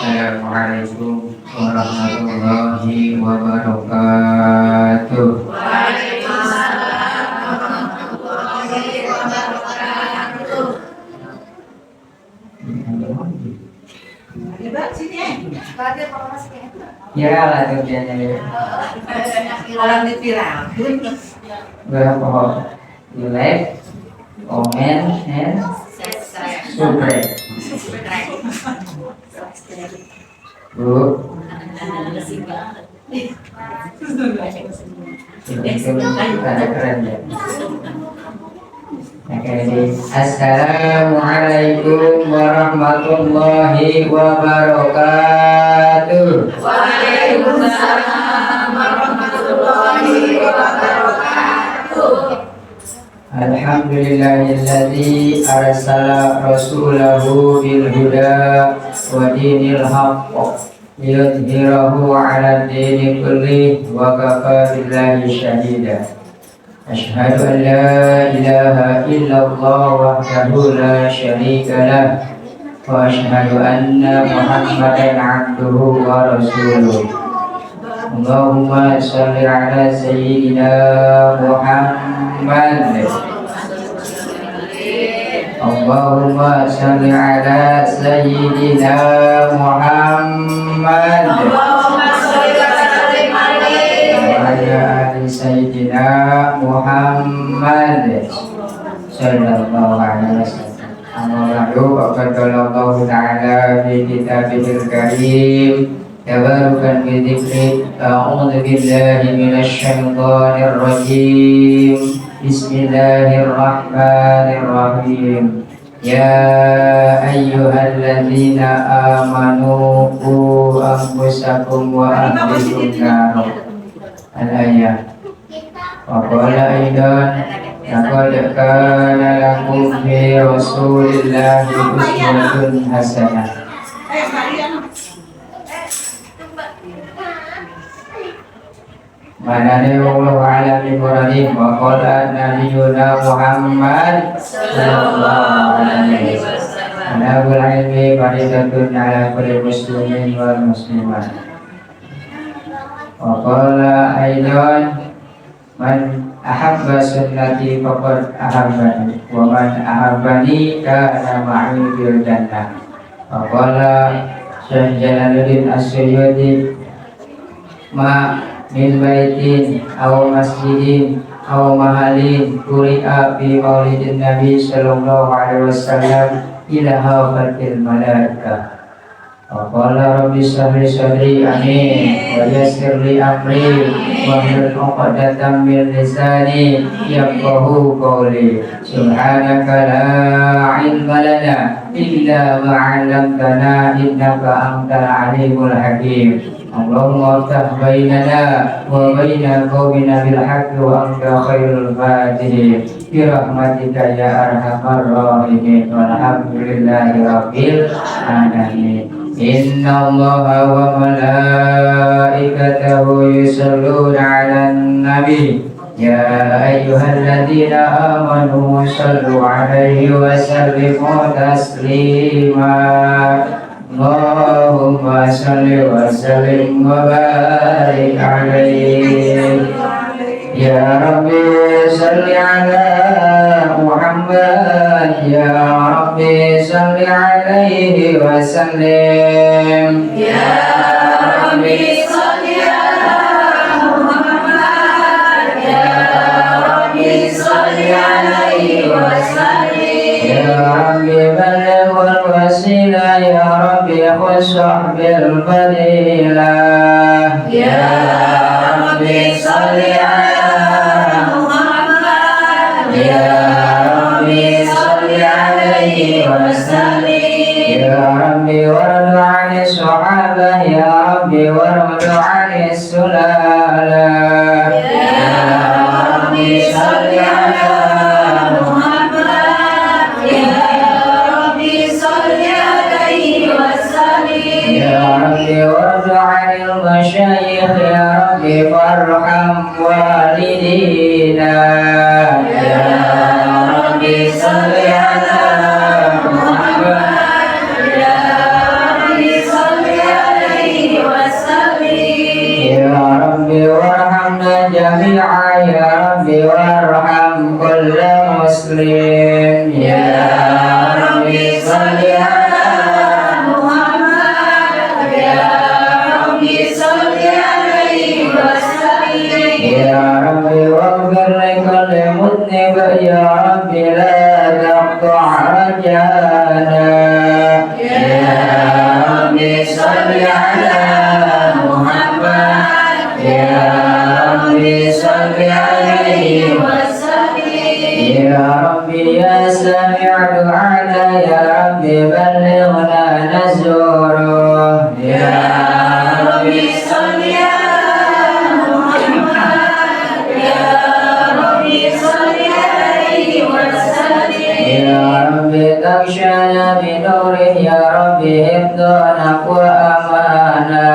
Assalamualaikum warahmatullahi wabarakatuh. Waalaikumsalam warahmatullahi wabarakatuh. Ya lah tuh biasanya. Orang viral. Berapa? You like, comment, and subscribe. Bu, ada keren ya. Assalamualaikum warahmatullahi wabarakatuh. Waalaikumsalam warahmatullahi wabarakatuh. Alhamdulillahilladzi arsala rasulahu bil huda wa dinil haqq liyudhhirahu 'ala dini kulli wa kafa billahi shahida. Asyhadu an la ilaha illallah wahdahu la syarika lah wa asyhadu anna Muhammadan 'abduhu wa rasuluh. Allahumma shalli 'ala sayyidina Muhammad. Allahumma shalli 'ala sayyidina Muhammad wa ala ali sayyidina Muhammad sallallahu alaihi wasallam. Amma ba'du, faqad qala Allah ta'ala fi kitabihil karim tabarukan bi dzikri a'udzu billahi minasy syaithanir rajim. Bismillahirrahmanirrahim. Ya ayyuhalladzina amanu qu anfusakum wa ahlikum nar. Al-ayah. Wa qala aidan laqad kana lakum fi rasulillahi uswatun hasanah. Manane Allah ala Ibrahim wa qala nabiyuna Muhammad sallallahu alaihi wasallam. Anabul ilmi faridatun ala kulli muslimin wal muslimat. Wa qala aidan man ahabba sunnati faqad ahabbani wa man ahabbani kana ma'i fil jannah. Wa qala Syekh Jalaluddin As-Suyuti ma min baitin aw masjidin aw mahalin quri'a fi maulidin nabi sallallahu alaihi wasallam ila hafatil malaika. Wa qala rabbi shrah li sadri amin wa yassir li amri wa hlul 'uqdatam min lisani yafqahu qawli. Subhanaka la 'ilma lana illa ma 'allamtana innaka antal 'alimul hakim. Allahumma aftah bainana wa baina qaumina bil haqqi wa anta khairul fatihin bi rahmatika ya arhamar rahimin walhamdulillahi rabbil alamin. Inna Allaha wa malaikatahu yusalluna 'alan nabi ya ayyuhalladzina amanu sallu 'alaihi wa sallimu taslima. Allahumma salli wa sallim wa barik alaihi. Ya Rabbi salli ala Muhammad. Ya Rabbi salli alaihi wa sallim. Ya Rabbi salli ala Muhammad. Ya Rabbi salli alaihi wa sallim. Ya Rabbi balighul wasilah. Ya Rabbi khusyuk bil fadilah. Ya Rabbi salli ala Muhammad. Ya Rabbi salli alaihi wa sallim. Ya Rabbi wardu 'ani sahabah. Ya Rabbi wardu 'ani sulalah. Ya Rabbi salli ala Muhammad. Ya Rabbi salli alaihi wa sallim. Ya Rabbi wardu 'anil masyayikh. Ya Rabbi farham walidina. Ya Rabbi salli ala Muhammad. Ya Rabbi salli Ya Rabbi salli ala Muhammad, Ya Rabbi salli alaihi wasallim. Ya Rabbi ya sami'a du'ana, Ya Rabbi ballighna nazuru. Ya Rabbi salli ala Muhammad, Ya Rabbi salli alaihi wasallim. Ya Rabbi takshana min nurih, Ya Rabbi hifdhana wa amana.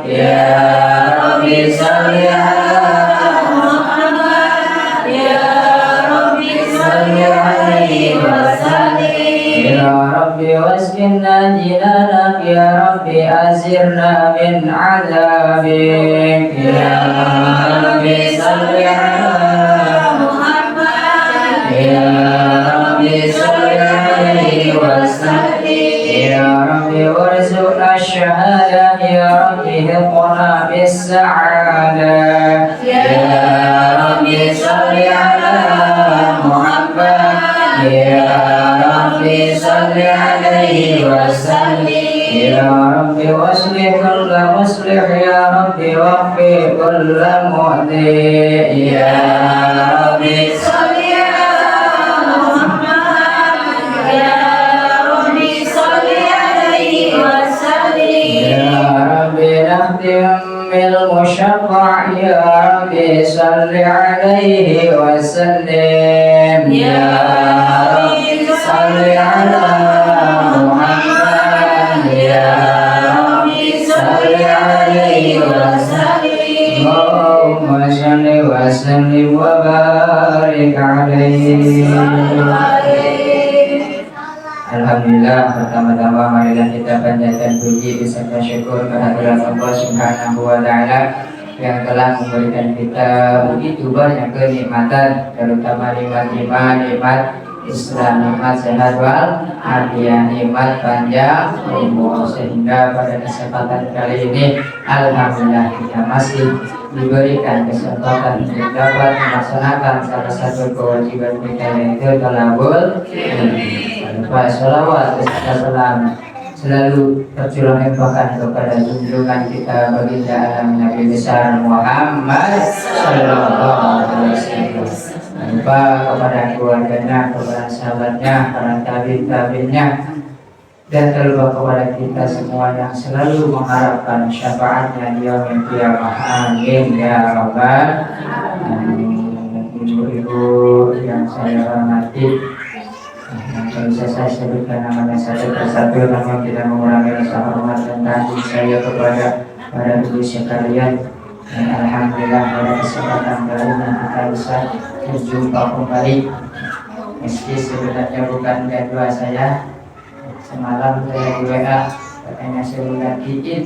Ya Rabbi salli ala Muhammad, Ya Rabbi salli alaihi wasallim. Ya Rabbi wasqina jinanak, Ya Rabbi azirna min adabik. Ya Rabbi salli ala Muhammad, Ya Rabbi salli alaihi wasallim. Ya Rabbi warzuqna syahadah, Ya Rabbi hiqna bis sa'adah. Ya Rabbi salli ala Muhammad, Ya Rabbi salli alaihi wasallim. Ya Rabbi waslih kulla muslih, Ya Rabbi waqfi kulla mu'di. Ya Rabbi salli ala Muhammad, Ya Rabbi salli alaihi wasallim. Ya Rabbi nakhtim bil musyaffa', Ya Rabbi salli alaihi wasallim. Ya Rabbi salli ala Muhammad, Ya Rabbi salli alaihi wasallim. Allahumma salli wa sallim wa barik alaihi. Alhamdulillah, pertama-tama marilah kita panjatkan puji beserta syukur kehadirat Allah Subhanahu wa taala yang telah memberikan kita begitu banyak kenikmatan, terutama nikmat iman, nikmat Islam, nikmat sehat wal afiat, nikmat panjang umur, sehingga pada kesempatan kali ini alhamdulillah kita masih diberikan kesempatan untuk dapat melaksanakan salah satu kewajiban kita, yaitu talabul ilmi. Salawat beserta salam selalu tercurah limpahkan kepada junjungan kita baginda alam Nabi besar Muhammad sallallahu alaihi wasallam. Lupa kepada keluarganya, kepada sahabatnya, para tabi'innya, dan terlupa kepada kita semua yang selalu mengharapkan syafaatnya di yaumil qiyamah. Amin ya rabbal alamin. Ibu-ibu yang saya hormati, yang bisa saya sebutkan namanya satu persatu, namun tidak mengurangi rasa hormat dan kasih saya kepada para ibu sekalian. Dan alhamdulillah pada kesempatan kali ini kita bisa berjumpa kembali, meski sebenarnya bukan jadwal saya. Semalam saya di WA katanya sudah izin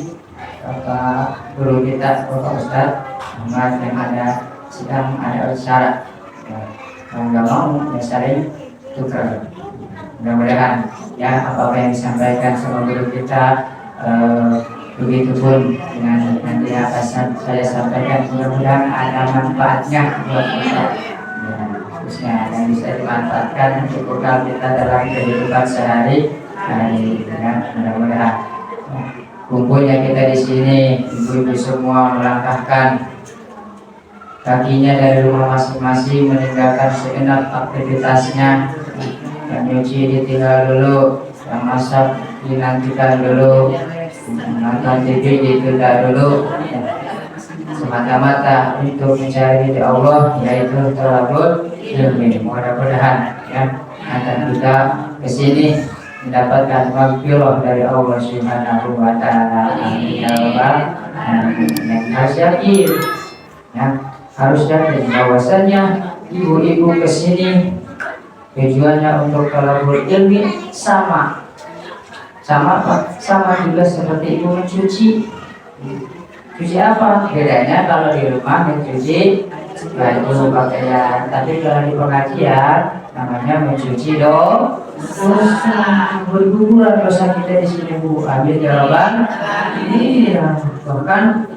Bapak guru kita, Bapak Ustadz Ahmad, yang sedang ada usaha, nggak mau ya saling tukar. Mudah-mudahan ya apa yang disampaikan sama guru kita, begitupun dengan nanti apa saya sampaikan, mudah-mudahan ada manfaatnya buat kita, ya, khususnya yang bisa dimanfaatkan untuk bekal kita dalam kehidupan sehari-hari. Ya, mudah-mudahan kumpulnya kita di sini, ibu-ibu semua melangkahkan kakinya dari rumah masing-masing, meninggalkan segenap aktivitasnya. Yang nyuci ditinggal dulu, yang masak dinantikan dulu, nonton TV ditunda dulu, semata-mata untuk mencari ridha Allah, yaitu thalabul ilmi. Mudah-mudahan ya akan kita kesini mendapatkan maghfirah dari Allah Subhanahu wa taala. Amin ya rabbal alamin. Harus yakin ya, harus yakin bahwasanya ibu-ibu kesini tujuannya untuk thalabul ilmi sama apa? Sama juga seperti ibu mencuci. Cuci apa? Bedanya kalau di rumah mencuci baju pakaian, tapi kalau di pengajian namanya mencuci dosa. Berguguran dosa kita di sini, Bu. Amin ya rabbal alamin. Iya, bahkan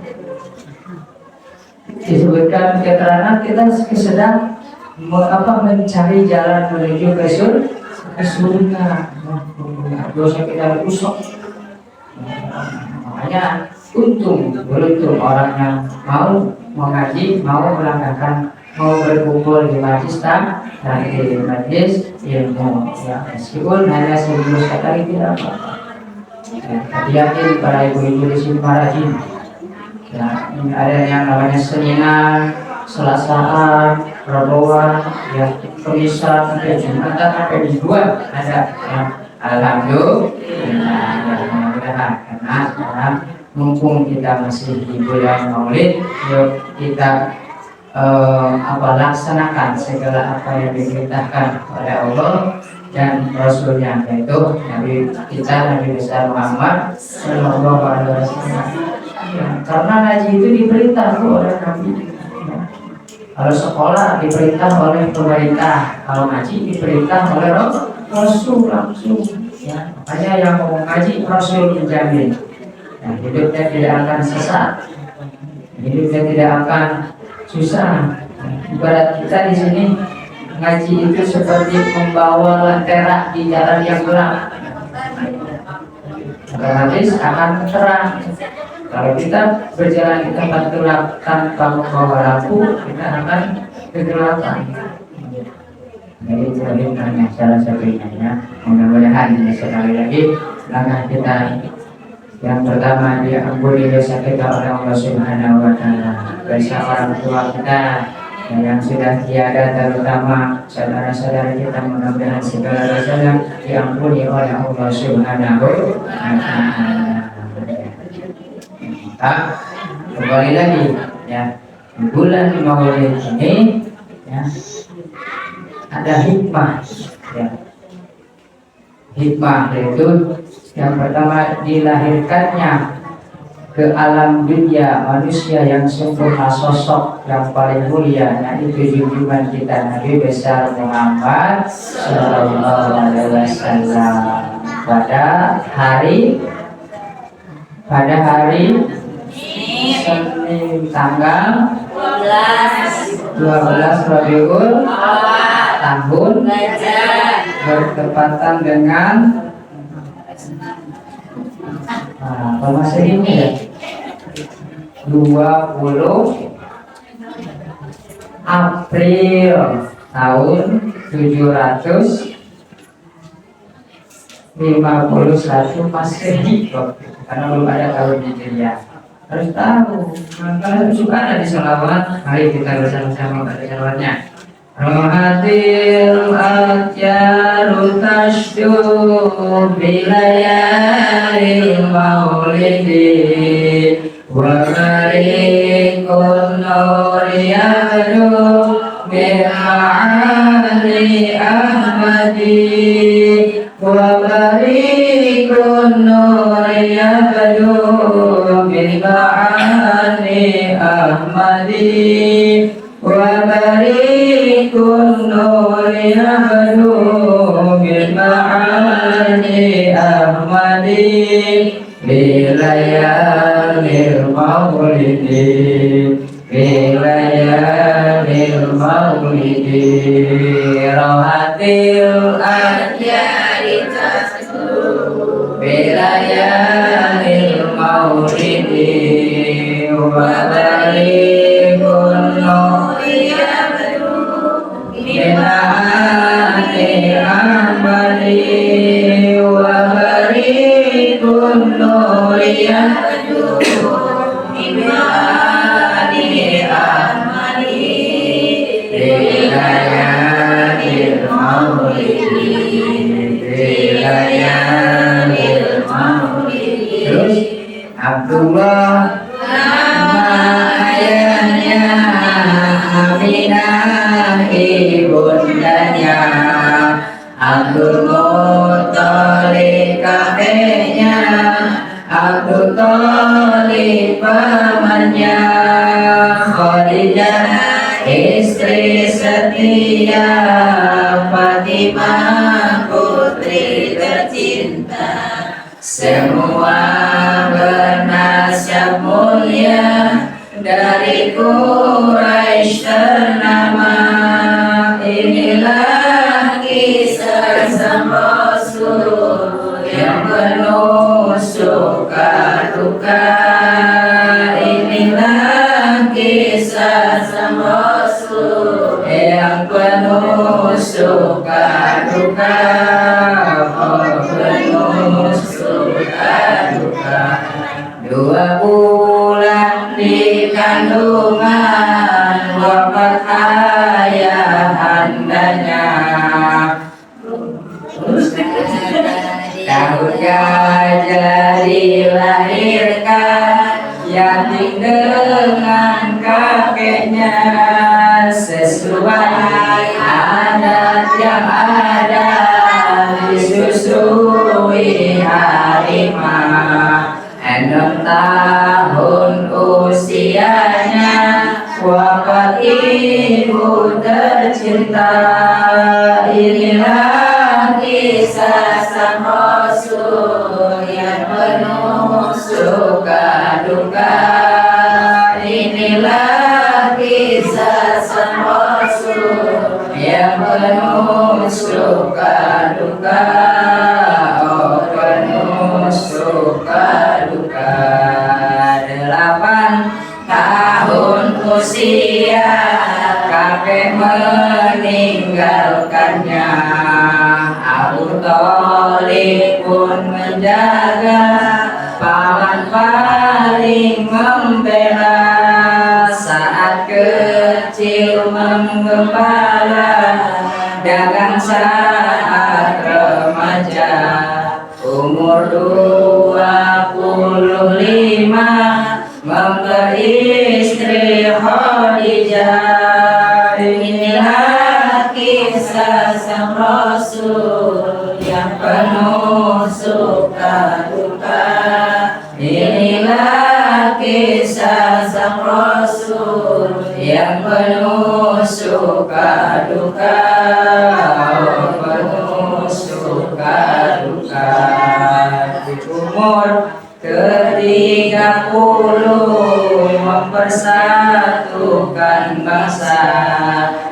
disebutkan keterangan kita sedang mencari jalan menuju ke kesulitan, dosa kita rusak. Makanya beruntung orang yang mau mengaji, mau melangkahkan, mau berkumpul di majlis di majlis ilmu. Ya, meskipun hanya 1000 sekali tidak apa-apa. Hati-hati para ibu-ibu di sini, para jin. Ya, ini ada yang namanya seninan, selasaan, roboan, ya, kemisan, sampai jumatan, sampai dibuat ada. Ya. Alhamdulillah, mudah-mudahan karena sekarang mumpung kita masih di bulan Maulid, yuk kita laksanakan segala apa yang diperintahkan oleh Allah dan Rasulnya, yaitu Nabi kita, Nabi besar Muhammad Sallallahu Alaihi Wasallam. Ya, karena ngaji itu diperintah oleh Nabi. Ya. Kalau sekolah diperintah oleh pemerintah, kalau ngaji diperintah oleh Rasul langsung. Ya, makanya yang mau ngaji Rasul menjamin. Ya, hidupnya tidak akan sesat, hidupnya tidak akan susah. Ibarat kita di sini ngaji itu seperti membawa lentera di jalan yang gelap. Otomatis akan terang. Kalau kita berjalan di tempat gelap tanpa membawa lampu, kita akan kegelapan. Jadi sebenarnya salah satunya ya. Mudah-mudahan sekali lagi langkah kita yang pertama diampuni dosa kita oleh Allah Subhanahu Wa Taala. Dosa orang tua kita yang sudah tiada, terutama saudara-saudara kita, mudah-mudahan segala dosanya diampuni oleh Allah Subhanahu Wa Taala. Kita kembali lagi ya, di bulan Maulid ini ya, ada hikmah ya. Hikmah yaitu yang pertama dilahirkannya ke alam dunia manusia yang sempurna, sosok yang paling mulia, yaitu junjungan kita Nabi besar Muhammad Sallallahu Alaihi Wasallam pada hari Senin tanggal 12 Rabiul tahun bertepatan dengan apa masih ini ya, 20 April tahun 751 Masehi, karena belum ada tahun Hijriah. Harus tahu, kalau suka ada di sholawat, mari kita bersama-sama baca sholawatnya. Rohatil atyaru tashdu bilayalil maulidi wa barikun nuriyadu min ma'ani ahmadi wa barikun nuriyadu min ma'ani ahmadi wa barikun nuri ahlu min ma'ani ahmadi bilayalil maulidi bilayalil maulidi rohatil adyari tasdu bilayalil maulidi wa barikun nuri Mina'ani ahmadi wa barikun nuri ahdu Mina'ani ahmadi bilayalil maulidi bilayalil maulidi. Terus Abdullah ayahnya, Aminah ibundanya, Abdul Muthalib kakeknya, Abdul Thalib pamannya, Khadijah istri setia, Fatimah putri tercinta, semua bernasab mulia dari Quraisy ternama. Inilah kisah sama penuh suka duka. Inilah kisah sang Rasul yang penuh suka duka, penuh suka duka. 2 bulan di kandungan, wafat ayahandanya. Tahun gajah dilahirkan, yatim dengan kakeknya. Sesuai adat yang ada, disusui harimau. 6 tahun usianya, wafat ibu tercinta. Inilah kisah sang Rasul yang penuh suka duka. Inilah kisah sang Rasul yang penuh suka duka, oh penuh suka duka. 8 tahun usia, kakek meninggalkannya. Abu Thalib pun menjaga, paman paling membela. Saat kecil menggembala, dagang saat remaja. Umur 25, memberi istri Khadijah. Inilah kisah sang Rasul yang penuh suka duka. Inilah kisah sang Rasul yang penuh suka duka, penuh suka duka. Di umur ke-30 mempersatukan bangsa.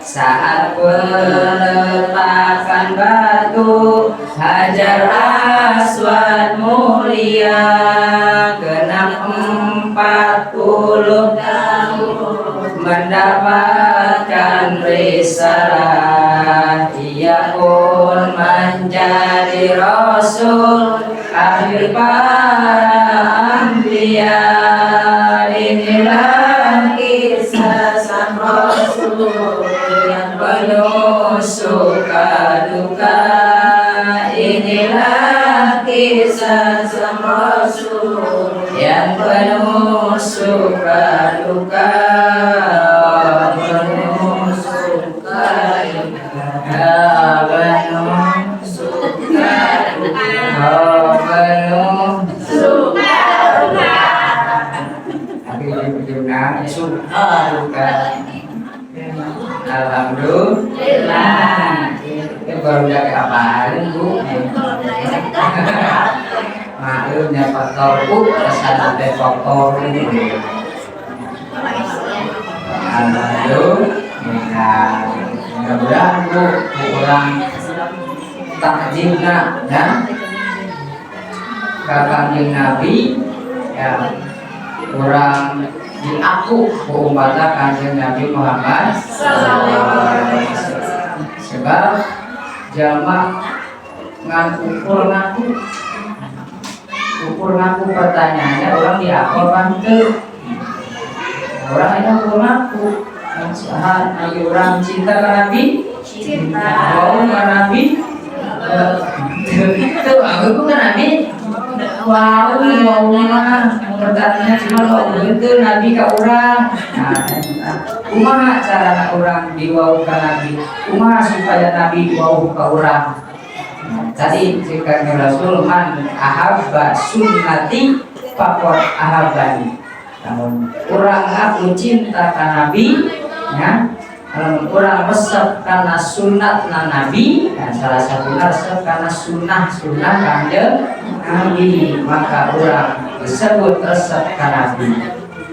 Saat peletakan batu Hajar Aswad mulia, genap 40 tahun mendapatkan risalah. Ia pun menjadi Rasul akhir para anbiya. Inilah kisah sang Rasul yang penuh suka duka. Inilah kisah sang Rasul yang penuh suka duka, penuh suka duka, penuh suka duka, penuh suka duka. Tapi ujung-ujungnya suka duka. Alhamdulillah. Ini baru dari apaan Bu? Maklumnya faktor Bu, kesana teh faktor ini. Alhamdulillah. Mudah-mudahan Bu kurang takjilna ya. Kanjeng Nabi ya kurang diaku umatnya Kanjeng Nabi Muhammad sebab jamak ukur ngaku pertanyaannya orang diaku apa ente orang ini ukur ngaku Nabi orang cinta ke Nabi mau ke Nabi itu aku ke Nabi wow pertanyaannya cuma itu Nabi ke orang. Kumaha cara orang diwau ka Nabi, kumaha supaya Nabi diwau ka orang. Tadi jika Rasul man ahabba sunnati faqad ahabbani. Namun orang aku cinta ka Nabi ya, kalau orang resep karena sunat Nabi dan salah satunya resep karena sunnah Kanjeng Nabi, maka orang disebut resep ka Nabi.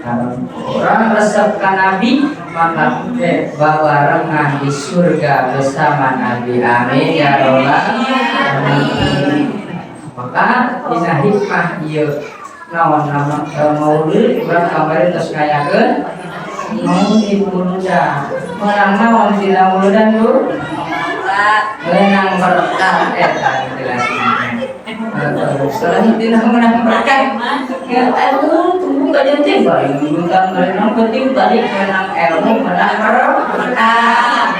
Kalau orang resep ka Nabi, maka bawa rengan di surga bersama Nabi. Amin ya robbal alamin. Maka dina hikmah ieu naon nama maulid urang kamari tos ngayakeun maulid muludan. Menang naon dina muludan tuh? Menang berkah eta jelasna. Setelah itu menang berkah. Ya aduh tunggu aja teh bari ngundang menang penting tadi menang ilmu menang berkah.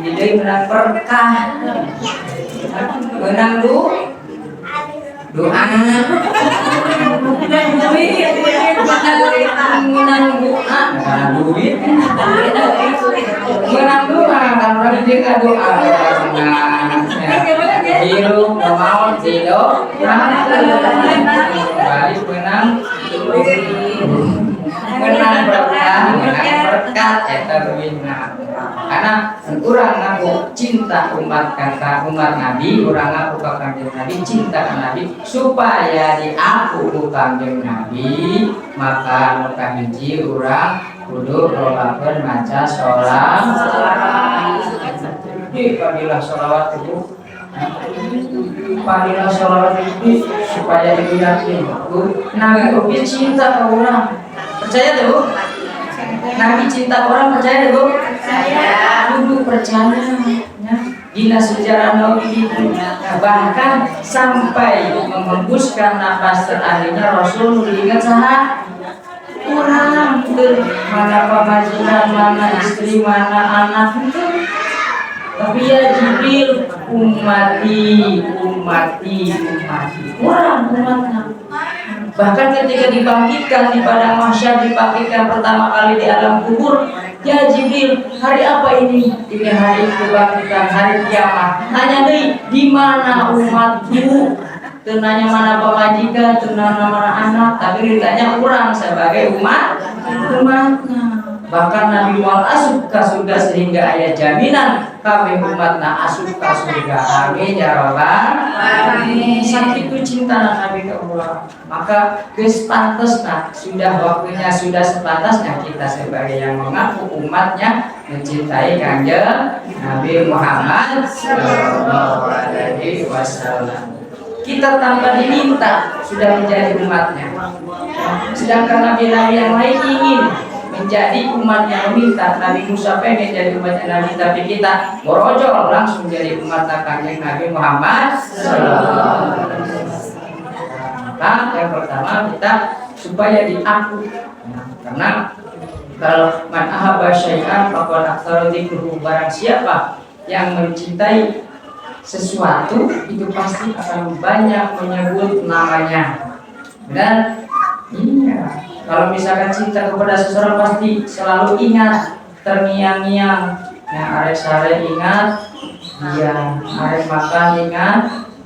Jadi menang berkah. Menang doa menang duit menang doa kan orang juga doa hirup mau tidur balik menang berkat eta ruwina karena urang ngaku cinta umat Nabi urang ngaku ka Kanjeng Nabi cinta ka Nabi supaya diaku ku Kanjeng Nabi maka nu kahiji urang kudu lobakeun maca sholawat fadilah sholawat itu fadilah sholawat itu supaya diyakin Nabi oke cinta ka urang percaya tuh Bu? Nabi cinta orang percaya tuh Bu? Percaya dulu percaya ya. Gila sejarah Nabi itu bahkan sampai mengembuskan nafas terakhirnya Rasul diingat saha orang itu mana pemajikan mana istri mana anak itu tapi ya Jibril umati orang umatnya bahkan ketika dibangkitkan di padang mahsyar dibangkitkan pertama kali di alam kubur ya Jibril hari apa ini hari kebangkitan hari kiamat tanya deh di mana umatku tenanya mana pemajikan tenanya mana anak tapi ditanya orang sebagai umatnya bahkan Nabi Muhammad asup ke surga sehingga ayat jaminan kami umatna asup ke surga amin ya rabbal alamin sakitu cinta Nabi ke Allah maka geus pantesna sudah waktunya sudah sepantasnya kita sebagai yang mengaku umatnya mencintai Kanjeng Nabi Muhammad sallallahu alaihi wasallam kita tanpa diminta sudah menjadi umatnya sedangkan nabi-nabi yang lain ingin menjadi umatnya meminta Nabi Musa pengen jadi umatnya Nabi tapi kita borojol langsung jadi umat Kanjeng Nabi Muhammad sallallahu alaihi wasallam. Maka yang pertama kita supaya diaku karena kalau man ahabba syai'an faqad aktsara dzikruhu barang siapa yang mencintai sesuatu itu pasti akan banyak menyebut namanya dan iya kalau misalkan cinta kepada seseorang pasti selalu ingat terngiang-ngiang yang arek sare ingat dia arek makan ingat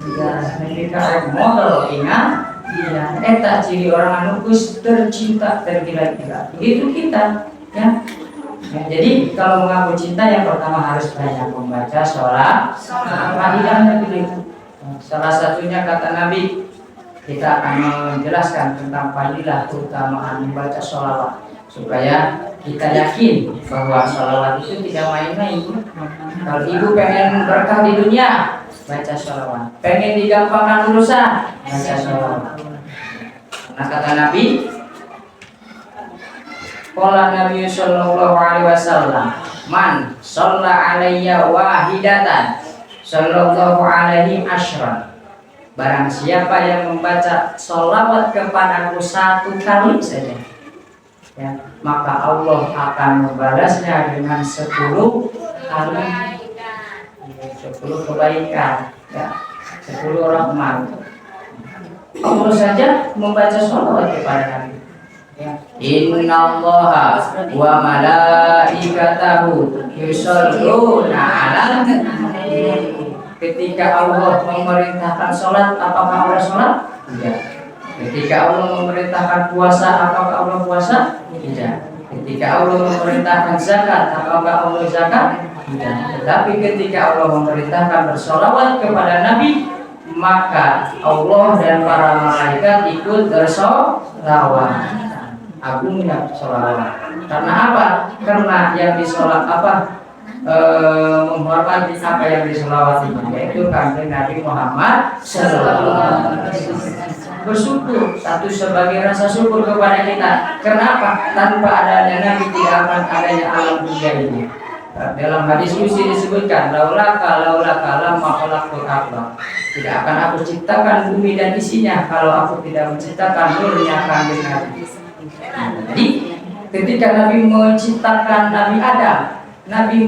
dia ketika arek modal ingat dia eta ciri orang anu geus tercinta tergila-gila begitu kita ya. Jadi kalau mengaku cinta yang pertama harus banyak membaca sholat fadilahnya begitu salah satunya kata Nabi kita akan menjelaskan tentang fadilah keutamaan membaca sholawat supaya kita yakin bahwa sholawat itu tidak main-main. Kalau ibu pengen berkah di dunia baca sholawat, pengen digampangkan urusan baca sholawat. Nah kata Nabi, qala Nabi sallallahu alaihi wasallam, man shalla alayya wahidatan sallallahu alaihi asyran. Barang siapa yang membaca sholawat kepadaku satu kali saja ya, maka Allah akan membalasnya dengan 10 kali 10 kebaikan ya, 10 rahmat. Allah saja membaca sholawat kepada Nabi ya. Innallaha wa malaikatahu yusholluna 'alan nabi. Ketika Allah memerintahkan sholat, apakah Allah sholat? Tidak. Ketika Allah memerintahkan puasa, apakah Allah puasa? Tidak. Ketika Allah memerintahkan zakat, apakah Allah zakat? Tidak. Tetapi ketika Allah memerintahkan bersolawat kepada Nabi, maka Allah dan para malaikat ikut bersolawat. Agungnya solawat. Karena apa? Karena yang disolat apa? menghormati apa yang diselawatinya, yaitu kanjeng Nabi Muhammad Sallallahu Alaihi Wasallam. Bersyukur, satu sebagai rasa syukur kepada kita. Kenapa? Tanpa adanya Nabi tidak akan adanya alam dunia ini. Dalam hadis kursi disebutkan, laula makhlukul akbar. Tidak akan aku ciptakan bumi dan isinya kalau aku tidak menciptakan nurnya kanjeng Nabi. Jadi ketika Nabi menciptakan Nabi Adam, Nabi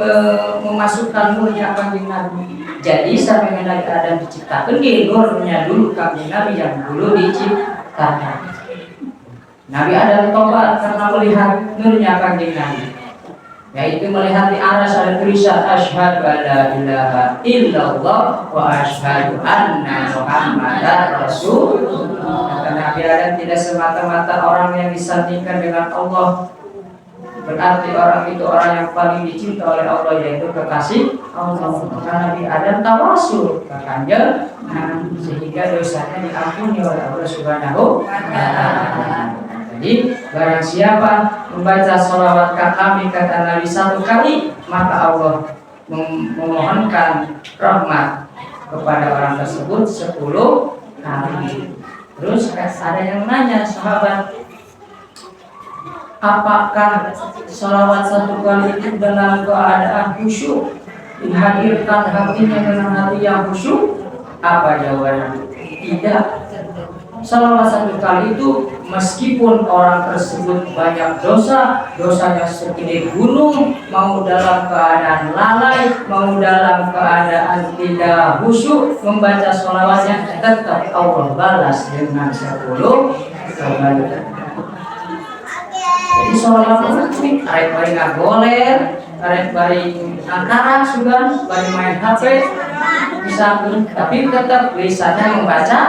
memasukkan nurnya kanjeng Nabi. Jadi sampai Nabi Adam diciptakan, nurnya dulu kanjeng Nabi yang dulu diciptakan. Nabi Adam tobat karena melihat nurnya kanjeng Nabi, yaitu melihat di aras ada tulisan asyhadu alla ilaha illallah wa asyhadu anna muhammadar rasulullah. Karena Nabi Adam tidak semata-mata orang yang disandingkan dengan Allah, berarti orang itu orang yang paling dicinta oleh Allah, yaitu kekasih Allah. Karena Nabi Adam tawasul ke kanjeng Nabi sehingga dosanya diampuni oleh Allah Subhanahu wa ta'ala. Jadi barang siapa membaca sholawat ke kami kata Nabi 1 kali, maka Allah memohonkan rahmat kepada orang tersebut 10 kali. Terus ada yang nanya sahabat, apakah sholawat 1 kali itu dalam keadaan khusyuk, dihadirkan hatinya dengan hati yang khusyuk? Apa jawabannya? Tidak. Sholawat 1 kali itu meskipun orang tersebut banyak dosanya segede gunung, mau dalam keadaan lalai, mau dalam keadaan tidak khusyuk, membaca sholawatnya tetap Allah balas dengan 10 kali. Jadi sholawat itu arek bari ngagoler, arek bari angkara sugan, bari main HP bisa, tapi tetap lisannya membaca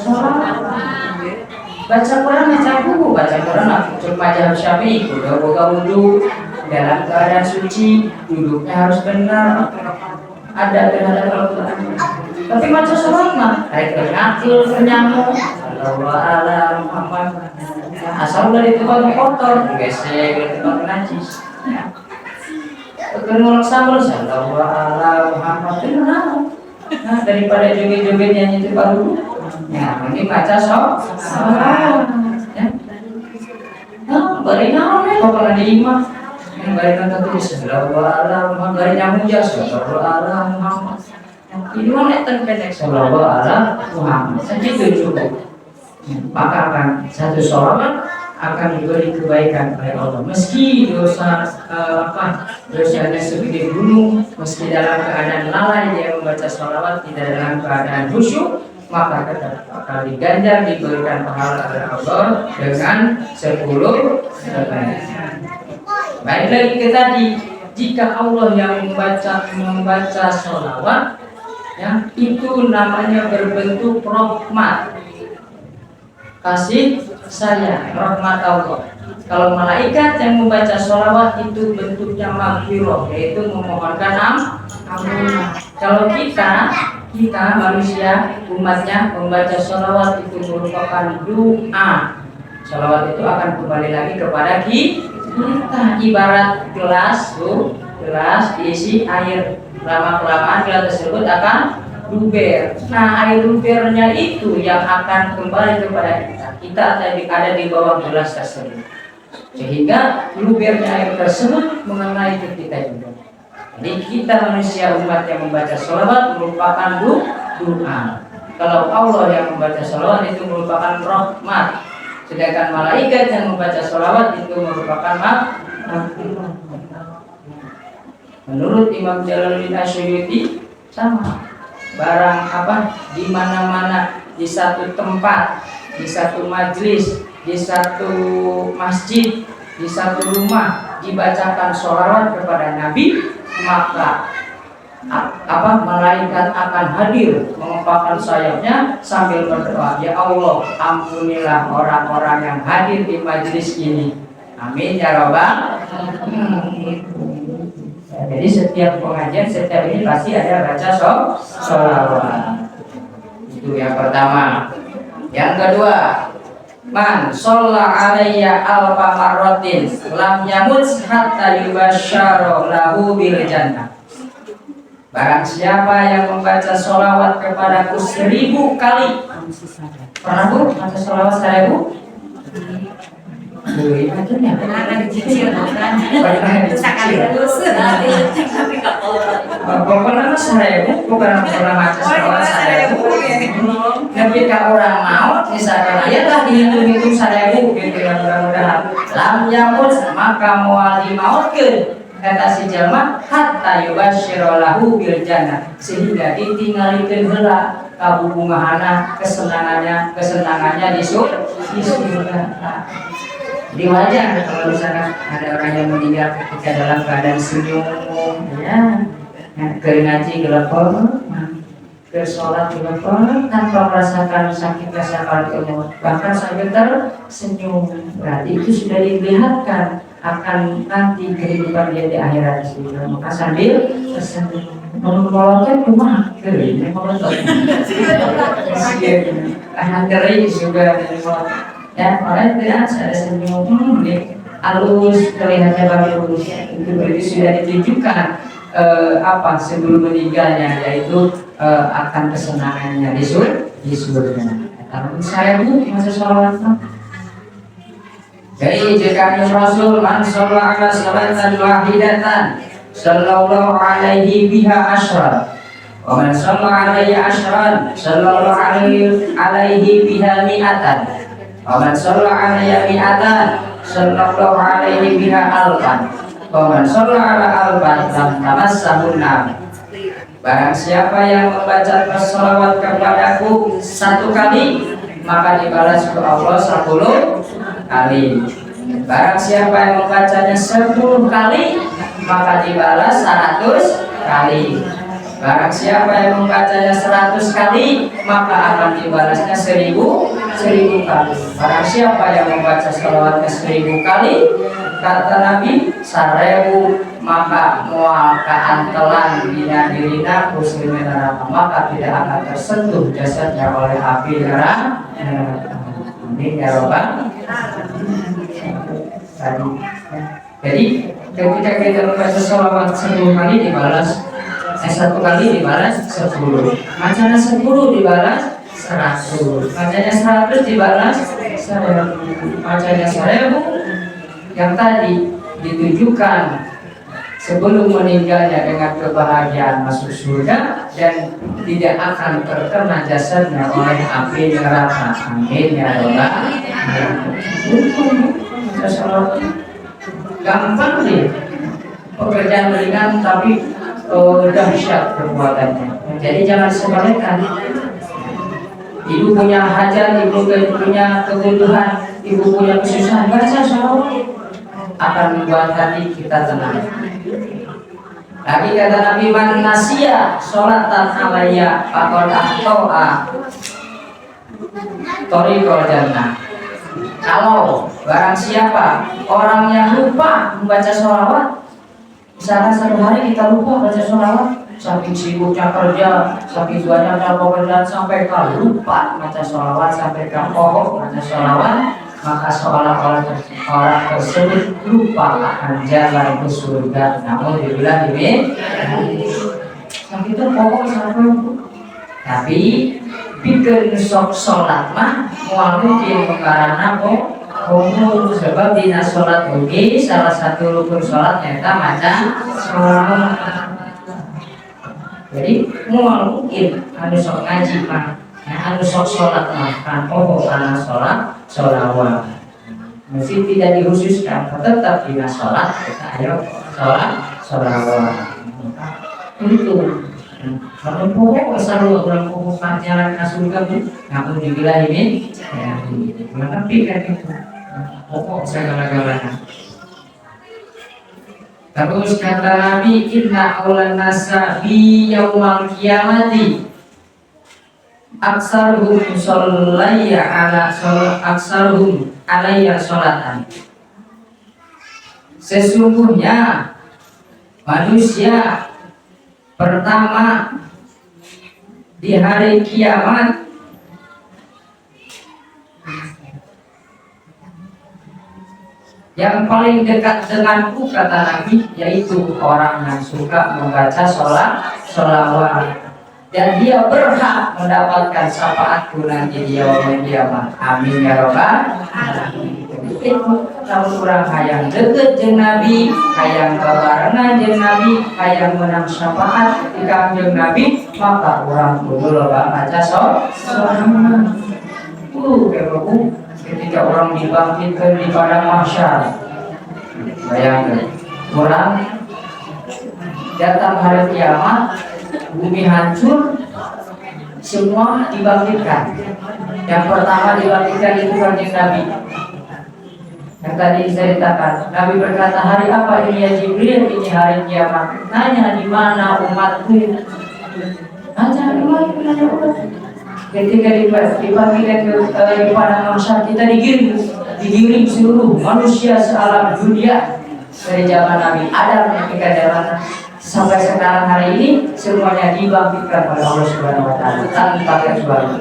sholawat. Baca Quran baca buku, baca Quran aku mazhab Syafi'i, udah boga wudu dalam keadaan suci, duduknya harus benar, ada terhadap Al-Quran. Tapi baca sholawat mah kayak ngakil nyamuk, sallallahu ala Muhammad. Asal udah di tempat kotor, gesek di tempat najis. Ketemu sambal sallallahu ala Muhammad itu kenapa? Nah, daripada joget-joget nyanyi itu baru. Ya, ini baca sholawat. Ya. Nah, bari naon we kalau di imam. Yang bari nonton tulis sallallahu ala Muhammad, bari nyamuk ya sallallahu ala Muhammad. Ini mana pendek sallallahu ala Muhammad. Segitu cukup. Maka akan satu sholawat akan diberi kebaikan oleh Allah. Meski dosanya segede gunung, meski dalam keadaan lalai dia membaca sholawat, tidak dalam keadaan khusyuk, maka tetap akan diganjar, diberikan pahala oleh Allah dengan 10 kebaikan. Baik lagi ke tadi, jika Allah yang membaca sholawat, ya, itu namanya berbentuk rahmat, kasih sayang, rahmat Allah. Kalau malaikat yang membaca sholawat itu bentuknya maghfirah, yaitu memohonkan ampunan. Kalau kita manusia umatnya membaca sholawat itu merupakan doa. Sholawat itu akan kembali lagi kepada kita. Ibarat gelas diisi air, lama-kelamaan gelas tersebut akan luber. Nah, air lubernya itu yang akan kembali kepada kita. Kita ada di bawah gelas tersebut, sehingga lubernya air tersebut mengenai ke kita juga. Jadi kita manusia umat yang membaca sholawat merupakan doa. Kalau Allah yang membaca sholawat itu merupakan rahmat, sedangkan malaikat yang membaca sholawat itu merupakan maghfirah. Menurut Imam Jalaluddin Asyuyuti sama. Barang di mana-mana, di satu tempat, di satu majlis, di satu masjid, di satu rumah dibacakan sholawat kepada Nabi, maka malaikat akan hadir mengepakkan sayapnya sambil berdoa, ya Allah, ampunilah orang-orang yang hadir di majlis ini. Amin ya rabbal alamin. Jadi setiap pengajian, setiap ini pasti ada baca sholawat. Itu yang pertama. Yang kedua, man sholla alayya alfa marratin lam yamut hatta yubasysyara lahu bil jannah. Barang siapa yang membaca sholawat kepadaku 1000 kali. Pernah Bu baca sholawat 1000? Iya, maksudnya pokoknya mas 1000, bukan pernah baca sholawat 1000. Ketika orang mau, misalkan ayalah dihitung-hitung 1000 gitu ya, mudah-mudahan lam yamut maka mual dimautkeun kata si jalma hatta yubasyira lahu bil jannah, sehingga ditinggalikeun heula kabubungahana kesenangannya di surga. Jadi wajar kalau misalkan ada orang yang meninggal ketika dalam keadaan senyum, ya, ke ngaji gelepon, ke sholat gelepon, tanpa merasakan sakit sakaratul maut, bahkan sampai tersenyum. Berarti itu sudah dilihatkan akan nanti kehidupan dia di akhirat juga. Maka sambil tersenyum, menolaknya cuma kering, menolak. Anak kering juga menolak. Ya, orang tidak ada senyum, halus, terlihatnya bagus. Itu berarti sudah ditunjukkan apa sebelum meninggalnya, yaitu akan kesenangannya di surga. Tapi saya Bu masa sholawat. Jadi jika Rasul man sholla ala sholatan wahidatan sallallahu alaihi biha asyra, wa man sholla alaihi asyran sallallahu alaihi biha mi'atan. Waman sholla alaihi mi'atan sallallahu alaihi biha alfan. Waman sholla ala alfan lam tamassahun nar. Barang siapa yang membaca sholawat kepadaku 1 kali, maka dibalas ke Allah 10 kali. Barang siapa yang membacanya 10 kali, maka dibalas 100 kali. Barang siapa yang membacanya 100 kali, maka akan dibalasnya 1000 kali. Barang siapa yang membaca sholawatnya 1000 kali, kata Nabi 1000, maka mual kaantelan dina dirina muslimin neraka, maka tidak akan tersentuh jasadnya oleh api neraka. Ini ya Robbal. Jadi ketika kita membaca sholawat 10 kali dibalas 1 kali dibalas 10, bacanya 10 dibalas 100, bacanya 100 dibalas 1000, bacanya 1000 yang tadi ditujukan sebelum meninggalnya dengan kebahagiaan masuk surga dan tidak akan terkena jasadnya oleh api neraka. Amin ya Allah. Gampang sih, pekerjaan ringan tapi dahsyat perbuatannya. Jadi jangan sepelekan. Ibu punya hajat, ibu punya kebutuhan, ibu punya kesusahan, baca sholawat akan membuat hati kita tenang. Lagi kata Nabi, man nasiya sholatan alayya faqad ahta'a thariqal jannah. Kalau barang siapa orang yang lupa membaca sholawat, misalkan 1 hari kita lupa baca sholawat, saking sibuknya kerja, saking banyaknya pekerjaan sampai lupa baca sholawat, sampai pohon baca sholawat, maka seolah-olah orang tersebut lupa akan jalan ke surga. Namun dibilang ini, saking itu pohon sampai, tapi pikir sok sholat mah mual mungkin karena umum, sebab dina sholat ugi salah satu rukun sholat nyata maca sholawat. Jadi mual mungkin anu sok ngaji mah, anu sok sholat mah kan karena sholawat mesti tidak dikhususkan, tetap dina sholat kita ayo sholawat itu. Kalau pokok selalu orang pokok jalan ke surga pun, namun dibilang ini, maka pikir itu pokok segala-galanya. Terus kata Nabi, inna awlan nasa bi yaumal kiamati aksaruhum alaiya sholatan. Sesungguhnya manusia pertama di hari kiamat yang paling dekat denganku, kata Nabi, yaitu orang yang suka membaca sholawat, dan dia berhak mendapatkan syafaatku nanti di yaumul kiamat. Amin ya rabbal alamin. Itu namun orang hayang deket jeung Nabi, hayang babarengan jeung Nabi, hayang menang syafaat di kanjeng Nabi, maka orang kudu loba maca sholawat. Ketika orang dibangkitkan di padang mahsyar, bayangkan orang datang hari kiamat, bumi hancur, semua dibangkitkan. Yang pertama dibangkitkan itu kanjeng Nabi. Yang tadi saya ceritakan, Nabi berkata, hari apa ini ya Jibril? Ini hari kiamat. Nanya di mana umatku? Nanya di mana umatku? Ketika dibangkitkan di padang mahsyar, kita digiring seluruh manusia sealam dunia dari zaman Nabi Adam ketika zaman sampai sekarang hari ini semuanya dibangkitkan oleh Allah Subhanahu Wa Taala tanpa kecuali.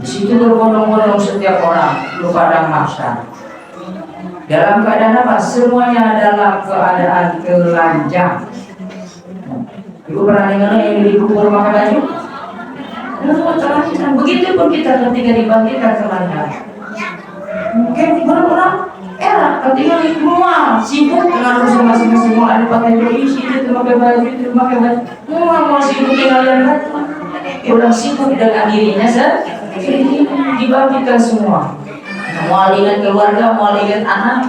Di situ berbondong-bondong setiap orang di padang mahsyar. Dalam keadaan apa? Semuanya dalam keadaan telanjang. Ibu pernah dengar yang dikubur pakai baju? Begitu pun kita ketika dibangkitkan telanjang. Mungkin orang-orang enak ketika semua sibuk dengan urusan masing-masing, mau ada pakai baju, itu pakai baju, itu pakai baju, mau sibuk dengan yang lain. Orang sibuk dengan dirinya sendiri, dibangkitkan semua. Mau ingat keluarga, mau ingat anak,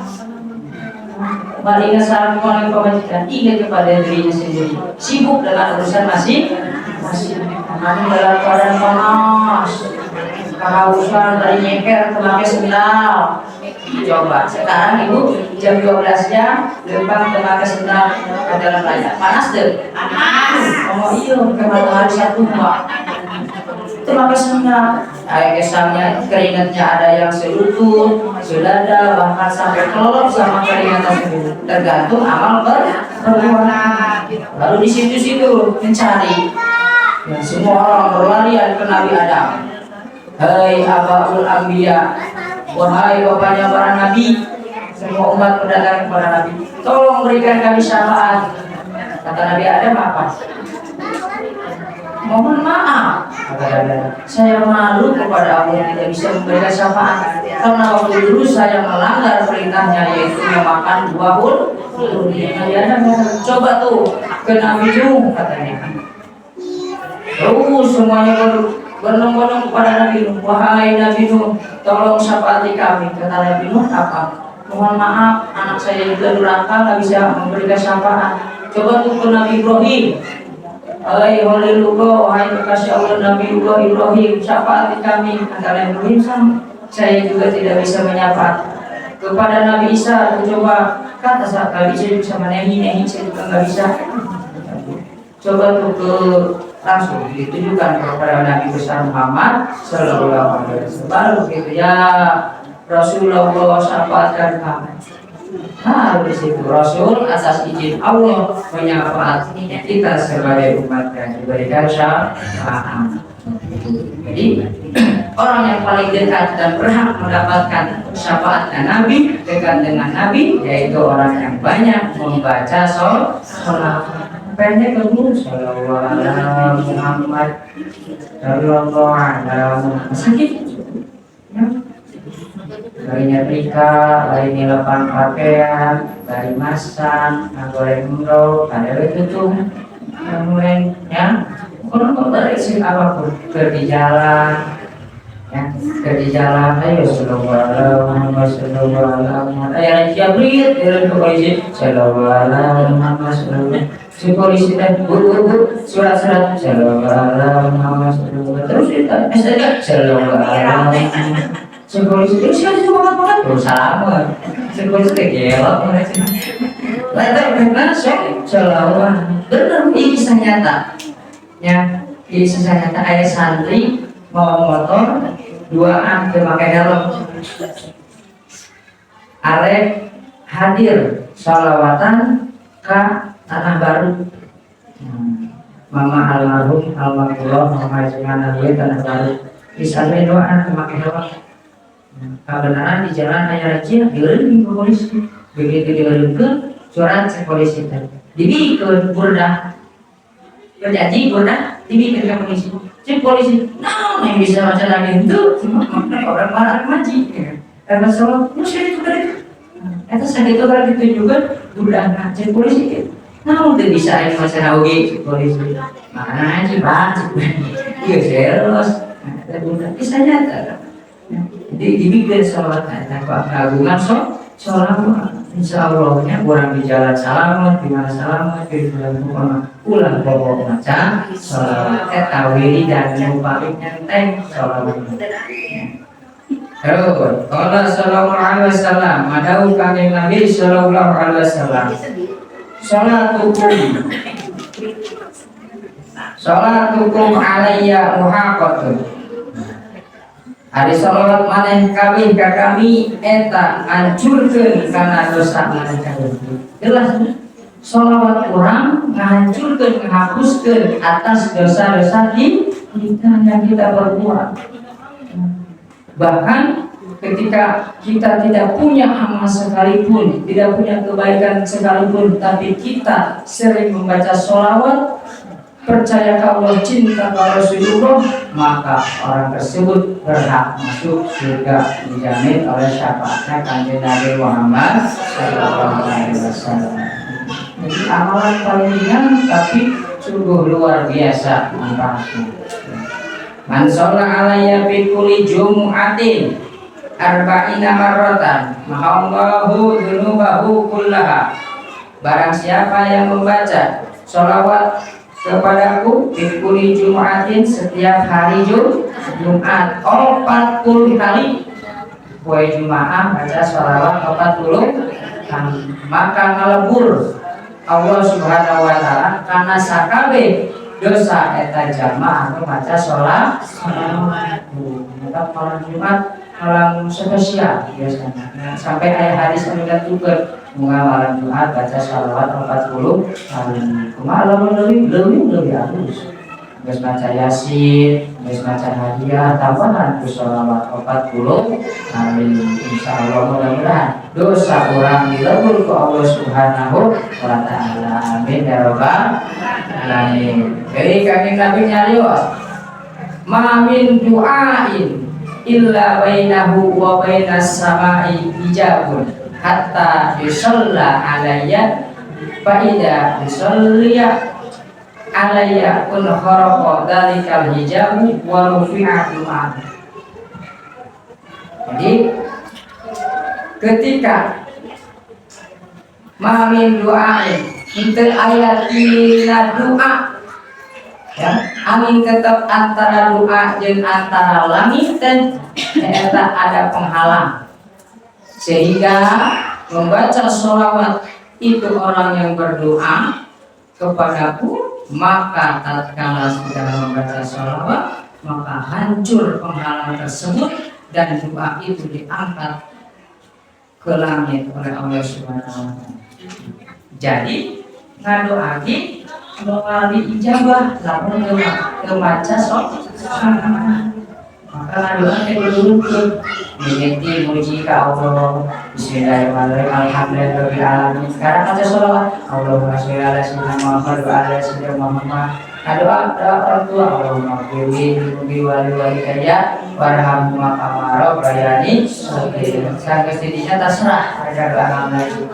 mau ingat sahabat, mau ingat kebajikan, ingat kepada dirinya sendiri. Sibuk dengan urusan masing-masing. Namun dalam keadaan panas, kehausan dari nyeker memakai sendal. Coba sekarang ibu jam 12-nya lempang memakai sendal ke dalam raja. Panas deh? Panas. Oh iya, ke matahari satu mbak. Itu pakai sendal. Air kesannya keringatnya ada yang selutut, selada, bahkan sampai kelop sama keringatnya sendiri. Tergantung amal perbuatan. Lalu di situ-situ mencari. Ya, semua orang berlarian ke Nabi Adam. Hai Abaul Anbiya, wahai bapaknya para nabi, semua umat berdatangan kepada Nabi. Tolong berikan kami syafaat. Kata Nabi Adam apa? Mohon maaf, saya malu kepada Allah tidak bisa memberikan syafaat karena waktu dulu saya melanggar perintahnya, yaitu memakan buahul. Nabi Adam coba tuh ke Nabi Nuh, katanya. Terus semuanya berbondong-bondong kepada Nabi Nuh. Wahai Nabi Nuh, tolong syafaati kami. Kata Nabi Nuh apa? Mohon maaf, anak saya juga durhaka, nggak bisa memberikan syafaat. Coba tuh ke Nabi Ibrahim. Hai Halilullah, wahai kekasih Allah Nabi Ibrahim, syafaati kami. Kata Nabi Ibrahim, saya juga tidak bisa menyapa. Kepada Nabi Isa, coba kata saat Nabi Isa bisa menehi, saya juga nggak bisa. Coba tuh ke langsung ditujukan kepada Nabi besar Muhammad Sallallahu Alaihi Wasallam. Baru gitu ya Rasulullah syafaatkan kami. Nah, di situ Rasul atas izin Allah menyafaat kita sebagai umat yang diberikan syafaat. Jadi orang yang paling dekat dan berhak mendapatkan syafaatnya Nabi, dekat dengan Nabi, yaitu orang yang banyak membaca sholawat. Pendek ke guru Sallallahu Alaihi Muhammad Sallallahu Alaihi sakit ya. Dari nyetrika, dari nilapan pakaian, dari masak, goreng mendo, ada itu tuh mulai ya. Kalau dari sini apapun di jalan ya, di jalan ayo Sallallahu Alaihi ayat Jibril dari polisi Sallallahu Alaihi si polisi dan guru surat-surat Sallallahu Alaihi terus kita Sallallahu Alaihi si polisi itu siapa sih banget terus salaman si polisi gelap lalu benar Sallallahu benar ini kisah nyata ya, ini kisah nyata ayah santri mau motor duaan pakai helm arek hadir sholawatan ke Tanah Baru. Mama almarhum almarhum mama jangan dia Tanah Baru bisa doa pakai helm. Kebenaran di jalan ayah rajin dieureung ke polisi. Begitu dieureungkeun surat si polisi tadi dibiikeun burdah berjanji pernah dibikin ke polisi. Si polisi, nah yang bisa baca lagi itu cuma orang para ngaji. Karena sholat, saya itu kan itu. Itu sakit itu kan itu juga udah ngaji polisi. Nah udah bisa ini masalah oke polisi. Mana aja baca, iya serius. Ada udah bisa nyata. Jadi dibikin sholat, keagungan sholat. Insya Allahnya kurang di jalan selamat, di mana selamat, di dalam rumah ulang pokok macam sholawat tawiri dan nyumpamik nyenteng sholawat. Terus, Allah Sallallahu Alaihi Wasallam, madau kami Nabi Sallallahu Alaihi Wasallam. Sholatukum alayya muhaqqatun. Hari sholawat maneh kami ka kami eta hancurkeun kana dosa maneh kami. Jelas sholawat urang ngahancurkeun ngahapuskeun atas dosa-dosa kita yang kita perbuat. Bahkan ketika kita tidak punya amal sekalipun, tidak punya kebaikan sekalipun, tapi kita sering membaca sholawat, percaya ke Allah, cinta ke Rasulullah, maka orang tersebut berhak masuk surga dijamin oleh syafaatnya kanjeng Nabi Muhammad Sallallahu Alaihi Wasallam. Jadi amalan paling ringan tapi sungguh luar biasa manfaatnya. Man sholla alayya fi kulli jumu'atin arba'ina marratan mahallahu dzunubahu kullaha. Barang siapa yang membaca sholawat kepadaku di kulli Jum'atin setiap hari Jumat 40 kali, poe Jumaah baca sholawat 40 kali, maka ngalebur Allah Subhanahu wa taala karena sakabe dosa eta jamaah anu maca sholawat. Maka malam Jumat malam spesial biasanya. Sampai hari Senin juga malam Jumat baca sholawat 40 kali. Malam lebih halus. Geus baca Yasin, geus baca hadiah, tambahan ku sholawat 40 kali. Insyaallah mudah-mudahan dosa orang dilebur ku Allah Subhanahu wa taala. Amin ya rabbal alamin. Jadi kami Nabi nyarios ma min du'ain illa bainahu wa bainas samai hijabun hatta yusalla alayya fa idza yusalliya alayya kun kharaqa dalikal hijabu wa rufi'a du'a. Jadi ketika ma min du'ain itu ayatina doa ya, amin tetap antara doa dan antara langit dan ternyata ada penghalang sehingga membaca sholawat itu orang yang berdoa kepadaku, maka tatkala sudah membaca sholawat maka hancur penghalang tersebut dan doa itu diangkat ke langit oleh Allah Subhanahu wa taala. Jadi ngadoaki mengalami ijabah lamun membaca sholawat. Maka ngadoaki dulu mengikuti muji ke Allah. Bismillahirrahmanirrahim. Alhamdulillahirabbil alamin. Sekarang baca sholawat. Allahumma sholli ala sayyidina Muhammad wa ala sayyidina Muhammad. Doa orang tua Allahumma firli wali kaya warhamhuma kama rabbayani shaghira. Sang istinya terserah ada doa lagi.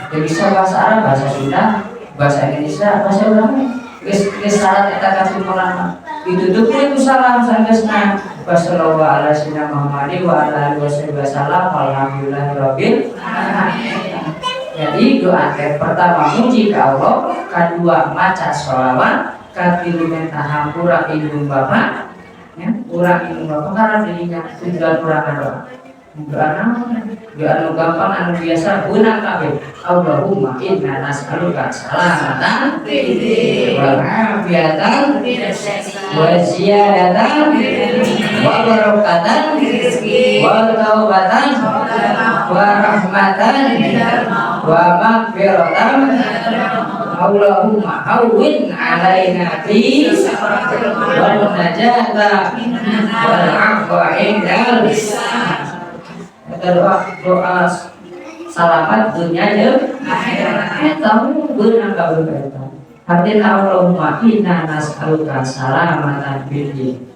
Jadi bisa bahasa Arab, bahasa Sunda, bahasa Indonesia, bahasa Ulama. Wis syarat eta kasempurna. Ditutup itu salam sangesna. Wassallallahu ala sayyidina Muhammad wa ala alihi wasallam. Alhamdulillahirabbil alamin. Jadi doa pertama muji ke Allah, kedua maca sholawat, ketilu minta hampura indung Bapak, ya, urang indung Bapak karena dirinya tujuan urang doa. Doa anu gampang anu biasa beunang kabeh. Allahumma inna nas'aluka salamatan wal afiyatan wa ziyadatan wa barakatan wa taubatan wa rahmatan wa maghfiratan. Allahumma hawwin alaina fi wal najata wal afwa indal doa selamat dunia jeung akhirat. Eta beunang kabeh eta. Hatin Allahumma inna nas'aluka salamatan fid din.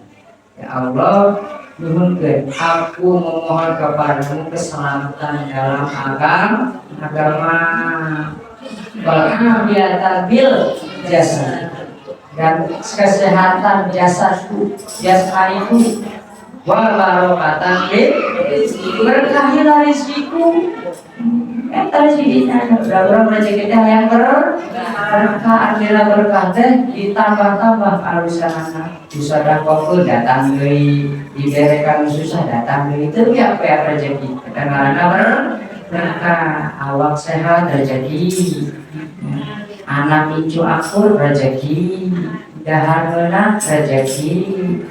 Ya Allah, nuhunkeun aku memohon kepadamu keselamatan dalam agama, walafiatan bil jasad, dan kesehatan jasadku, jasmaniku, wa barokatan bil berkahilah rezekiku. Rezekinya orang rezekinya yang berkah, adalah berkah teh ditambah-tambah alusanana disodakokeun datang deui, diberekan susah datang deui, itu ya apa rezeki kedengaranna berkah, awak sehat rezeki, anak cucu akur rezeki, dahar meunang rezeki,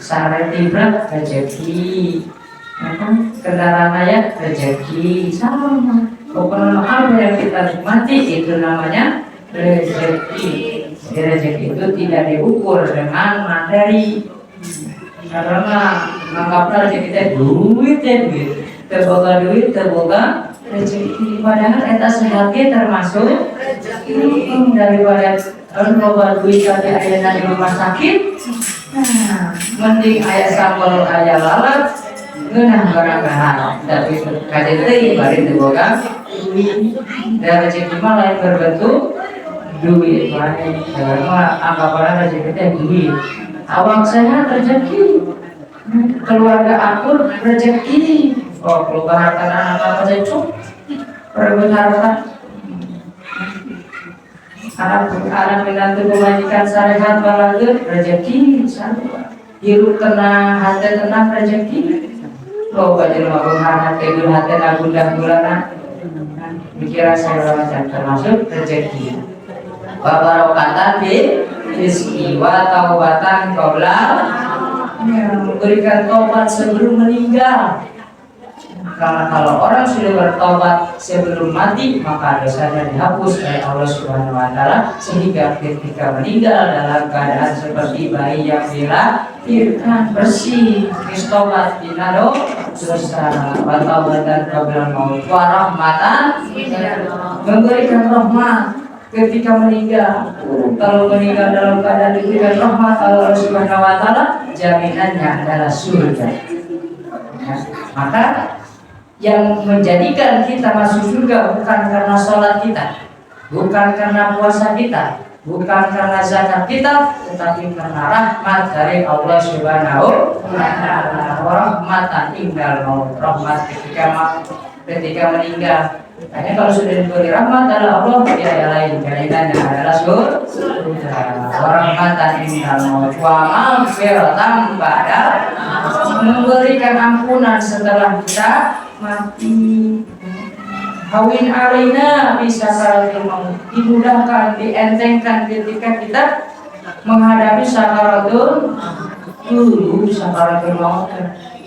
sare tibrek rezeki, kendaraan ya rezeki, sama. Pokoknya apa yang kita nikmati itu namanya rezeki. Rezeki itu tidak diukur dengan materi. Karena menganggap rezeki itu duit, terboga duit, terboga rezeki. Padahal eta sehatnya termasuk daripada loba duit tapi ayana di rumah sakit. Nah, mending aya sambal aya lalat, ngeunah barang mahal. Tapi kadet teh bari terboga dan rezeki mah lain berbentuk duit lain. Karena anggapan rezeki teh duit. Awak sehat rezeki, keluarga akur rezeki. Oh, keluarga harta anak apa saja perebut harta. Anak menantu pemajikan sarehat balageut rezeki sarua. Hirup tenang, hati tenang rezeki. Loba jelema berharap tidur hati gundah gulana. Pikiran saya macam termasuk rezeki. Wa barokatan bi rizki wa taubatan qabla, memberikan taubat sebelum meninggal. Karena kalau orang sudah bertobat sebelum mati, maka dosanya dihapus oleh Allah Subhanahu wa taala, sehingga ketika meninggal dalam keadaan seperti bayi yang dilahirkan bersih, istobat dinado dosa, wa taubatan qabla maut, wa rahmatan, memberikan rahmat ketika meninggal. Kalau meninggal dalam keadaan diberikan rahmat Allah Subhanahu wa taala, jaminannya adalah surga. Maka yang menjadikan kita masuk surga bukan karena sholat kita, bukan karena puasa kita, bukan karena zakat kita, tetapi karena rahmat dari Allah Subhanahu wa taala. Rahmatan indal maut, rahmat ketika meninggal. Hanya kalau sudah diberi rahmat adalah Allah, tiada lain jaminannya adalah surga. Rahmatan indal maut wa maghfiratan ba'da, memberikan ampunan setelah kita mati. Hawin alaina bisa sakaratul maut, dimudahkan, dientengkan ketika kita menghadapi sakaratul maut.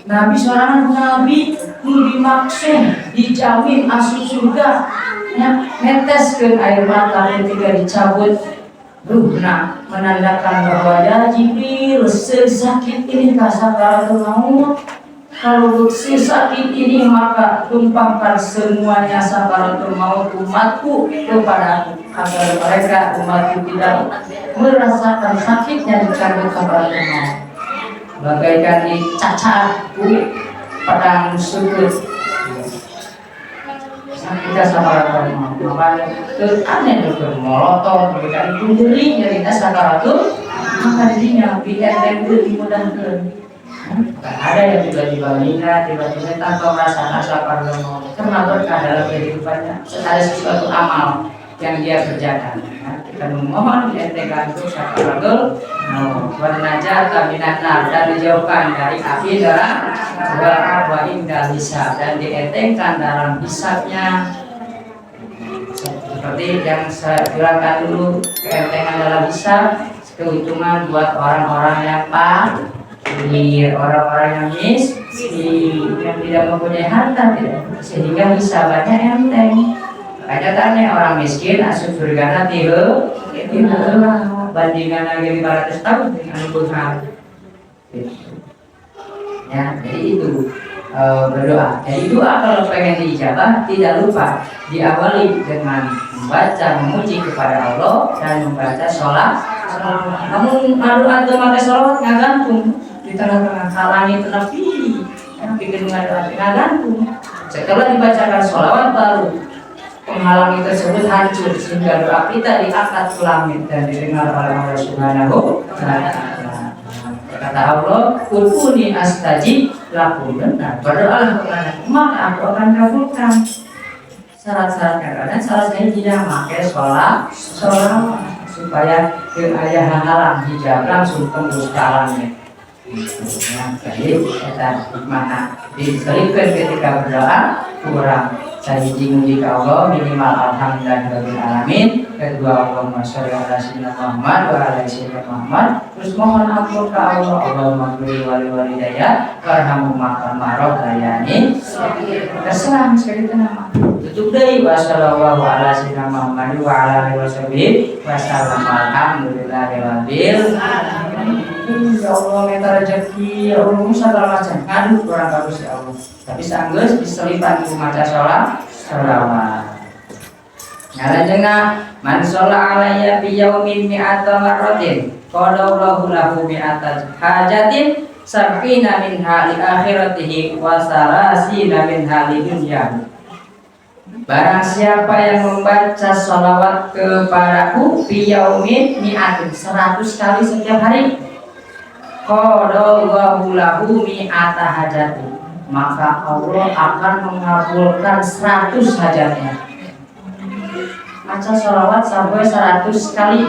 Nabi seorang nabi dimaksud dijamin masuk surga, ya, neteskeun air mata ketika dicabut ruhna, menandakan bahwa ya Jibril, sesakit ini sakaratul maut. Kalau sesakit ini maka tumpahkan semuanya sakaratul maut umatku kepada aku, agar mereka umatku tidak merasakan sakitnya dicabut sakaratul maut. Bagaikan dicacat pedang sudut, sakitnya sakaratul maut. Maka terus aneh dokter molotov bagaikan kunduri nyerita sakaratul, maka dirinya biar dimudahkan. Ada yang tiba-tiba meninggal, tiba-tiba tanpa merasakan sakaratul maut karena berkah dalam kehidupannya, ada sesuatu amal yang dia kerjakan. Kita memohon dientengkan untuk sakaratul maut, wanajat minan nar, dan dijauhkan dari api neraka, wa inda hisab, dan dientengkan dalam hisabnya. Seperti yang saya jelaskan dulu, keentengan dalam hisab, keuntungan buat orang-orang yang orang-orang yang miskin, yang tidak mempunyai harta, sehingga hisabannya enteng. Makanya tanya orang miskin asup surga nanti bandingan lagi 500 tahun dengan Tuhan. Ya, jadi itu berdoa. Jadi doa kalau pengen diijabah tidak lupa diawali dengan membaca memuji kepada Allah dan membaca sholat. Namun doa itu pakai sholat nggak gantung di tengah-tengah halangi tenapi yang bikin doa nggak gantung. Setelah dibacakan sholawat baru penghalangi tersebut hancur sehingga doa kita diangkat ke langit dan didengar oleh Allah Subhanahu wa Ta'ala. Kata Allah, "Ud'uni astajib lakum." Benar, berdoalah kepada maka aku akan kabulkan. Syarat-syaratnya karena syaratnya tidak pakai sholat supaya ada halang hijab langsung tembus ke langit. Jadi kita mana diselipkan ketika berdoa kurang saya muji ke Allah minimal alhamdulillahirabbil alamin, kedua Allahumma sholli ala sayyidina Muhammad wa ala sayyidina Muhammad, terus mohon ampun ke Allah, Allahumma qul wali walidayya warhamhuma kama rabbayani terserah sekali tenang tutup deui wa sallallahu ala sayyidina Muhammad wa ala alihi wasallam wasallam alhamdulillahirabbil alamin. Ya Allah minta rezeki, ya Allah segala macam ngadu kurang bagus ya Allah. Tapi sanggeus diselipan ku maca sholawat. Ngalajengna man sholla alayya fi yaumin mi'ata marratin qala Allahu lahu mi'ata hajatin sab'ina minha li akhiratihi wa salasina minha li dunyahu. Barang siapa yang membaca sholawat kepadaku fi yaumin mi'atin 100 kali setiap hari qadallahu lahu mi'ata hajati, maka Allah akan mengabulkan 100 hajatnya. Baca sholawat sampai 100 kali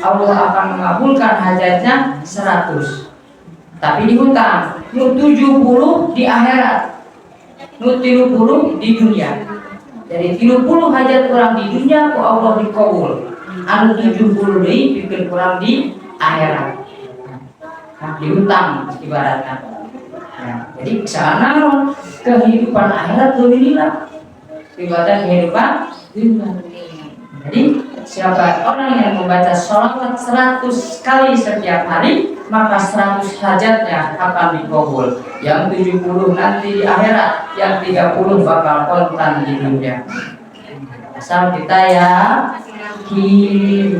Allah akan mengabulkan hajatnya 100. Tapi dihutang, nu 70 di akhirat, nu 30 di dunia. Jadi 30 hajat orang di dunia ku Allah dikabul, anu 70 deui pikeun kurang di akhirat. Dihutang ibaratnya. Ya, jadi kesana kehidupan akhirat lebih nilai dibanding kehidupan dunia. Jadi siapa orang yang membaca sholawat 100 kali setiap hari, maka 100 hajatnya akan dikabul. Yang 70 nanti di akhirat, yang 30 bakal kontan di dunia. Asal kita yakin.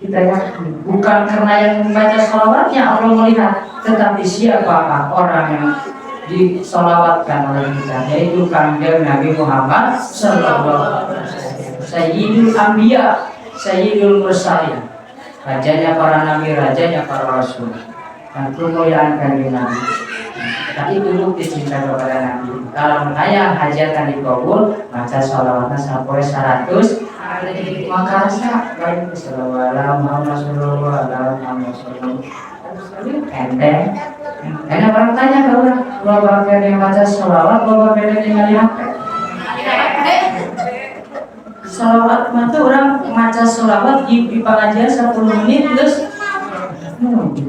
Kita yakin, bukan karena yang membaca sholawatnya Allah melihat, tetapi siapakah orang yang disolawatkan oleh kita, yaitu Kanjeng Nabi Muhammad Sallallahu Alaihi Wasallam, Sayyidul Anbiya, Sayyidul Mursalin, rajanya para nabi, rajanya para rasul, dan kemuliaan Kanjeng Nabi. Tapi dulu dicinta kepada Nabi. Kalau menayang hajatan dikabul, baca sholawatnya sampai 100 maka rasa baik sallallahu Muhammad sallallahu alaihi enteng. Karena orang tanya ke orang, lo bakal yang baca sholawat, lo bakal yang lihat sholawat mah tuh orang baca sholawat di pengajian 10 menit terus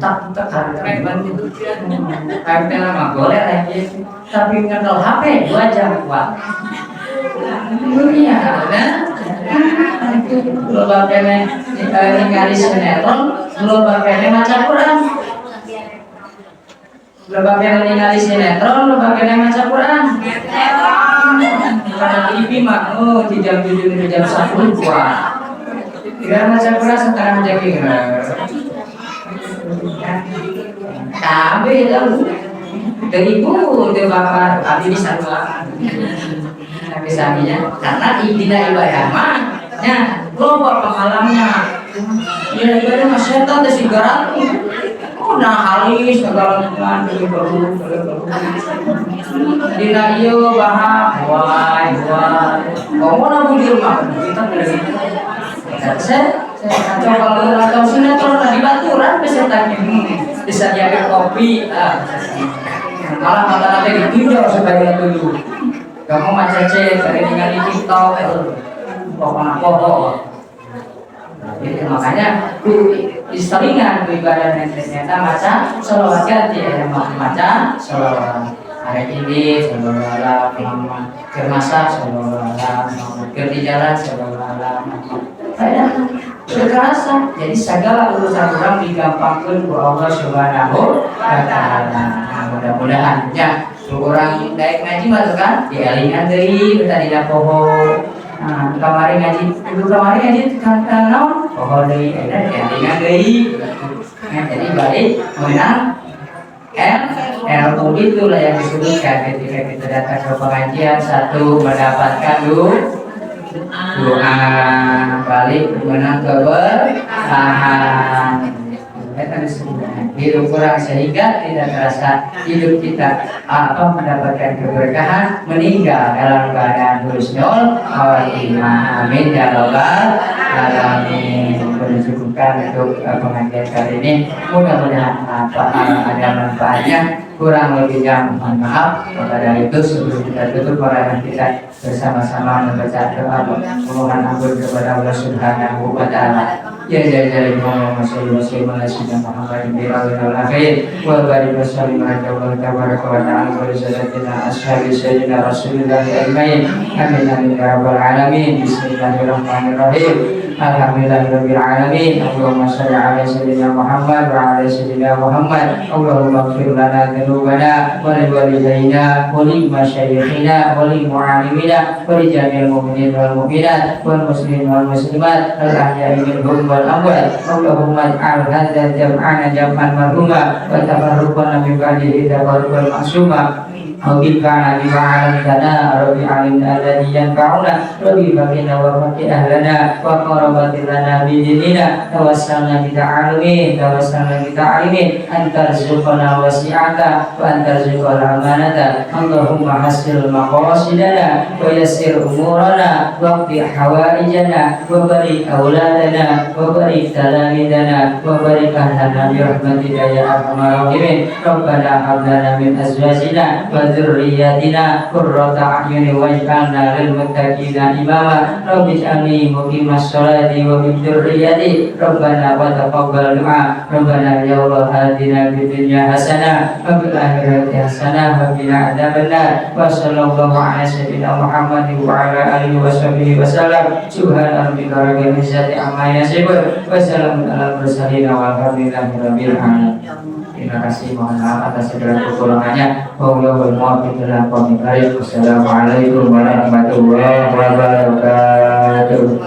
tak harga harga mah boleh lagi, tapi ngendal HP 2 jam kuat. Dunia, kan? Belum pakai ningali sinetron, belum pakai maca Quran, belum pakai ningali sinetron, belum pakai maca Quran. Karena TV mah, di jam 7 ke jam 10 kuat. Tidak maca Quran setengah jam Tapi dari ibu dia bakar abdi di sana. Misalnya, karena tidak ibadah mah, ya, loba penghalamnya. Ya ibadah mah setan teh sigaran. Nah halis segala dengan dari baru. Dina ieu bahas wai. Komo na bujur mah kita beli. Saya coba kalau sinetron di baturan pesertanya bisa jadi kopi. Malah kata-kata ditinjau supaya dulu. Kamu macam cek dari tinggal di TikTok, pokok. Jadi makanya istilingan ibadah dan ternyata baca sholawat ganti ya, baca sholawat hari ini sholawat Muhammad kermasa sholawat Muhammad kerja jalan sholawat Muhammad. kekerasan. Jadi segala urusan orang digampangkan ku Allah Subhanahu wa taala. Nah, mudah-mudahan ya orang daek ngaji mah tuh kan dielingan deui kita dina poho. Nah, kamari ngaji, dulu kamari ngaji kan naon? Poho deui eta dielingan deui. Nah, jadi balik menang ilmu itulah yang disebutkan ketika kita datang ke pengajian. Satu, mendapatkan doa, balik menang keberkahan. Kita disebutkan hidup kurang sehingga tidak terasa hidup kita mendapatkan keberkahan, meninggal dalam keadaan husnul khotimah. Amin ya rabbal alamin. Cukupkan untuk pengajian kali ini, mudah-mudahan ada manfaatnya. Kurang lebihnya mohon maaf. Maka dari itu sebelum kita tutup marilah kita bersama-sama membaca doa memohon ampun kepada Allah Subhanahu wa taala. Ya jalla Muhammad sallallahu alaihi wasallam Muhammad bin Abdul Akhir wa barik wa sallim ala tabaraka wa ta'ala wa sayyidina ashabi sayyidina Rasulullah ajmain. Amin amin ya rabbal alamin. Bismillahirrahmanirrahim. Alhamdulillahirabbil alamin. Allahumma shalli ala sayyidina Muhammad wa ala sayyidina Muhammad. Allahumma ighfir lana dhunubana wa li walidayna wa li masyayikhina wa li mu'allimina wa li jami'il mu'minin wal mu'minat wal muslimin wal muslimat al ahya'i minhum wal amwat. Allahumma ij'al hadzal jam'ana jam'an marhuma wa tafarruqana min ba'dihi tafarruqan ma'suma. Rabbi fa'alna bima 'allamtana, Rabbi 'allimna alladhi yanfa'una, Rabbi faqina wa faqih ahlana wa qarabatil lana bi dinina. Tawassalna bi ta'alumin, tawassalna bi ta'alimin, anta rizqana wasi'ata wa anta rizqal amanata. Allahumma hasil maqasidana wa yassir umurana wa qdi hawaijana wa barik auladana wa barik talamidana wa barik ahlana bi rahmatika ya arhamar rahimin. Rabbana hab lana min azwajina wa dzurriyyatina qurrata a'yunin waj'alna lil muttaqina imama. Rabbi ij'alni muqimas sholati wa min dzurriyyati. Rabbana wa taqabbal du'a. Rabbana ya Allah atina fid dunya hasanah wa fil akhirati hasanah wa qina adzabannar. Wa sallallahu ala sayyidina Muhammadin wa ala alihi wa sahbihi wasallam. Subhana rabbika rabbil izzati amma yasifun wa salamun alal mursalin walhamdulillahi rabbil alamin. Terima kasih, mohon maaf atas segala kekurangannya. Wallahul muwaffiq ila aqwamit thoriq. Wassalamualaikum warahmatullahi wabarakatuh.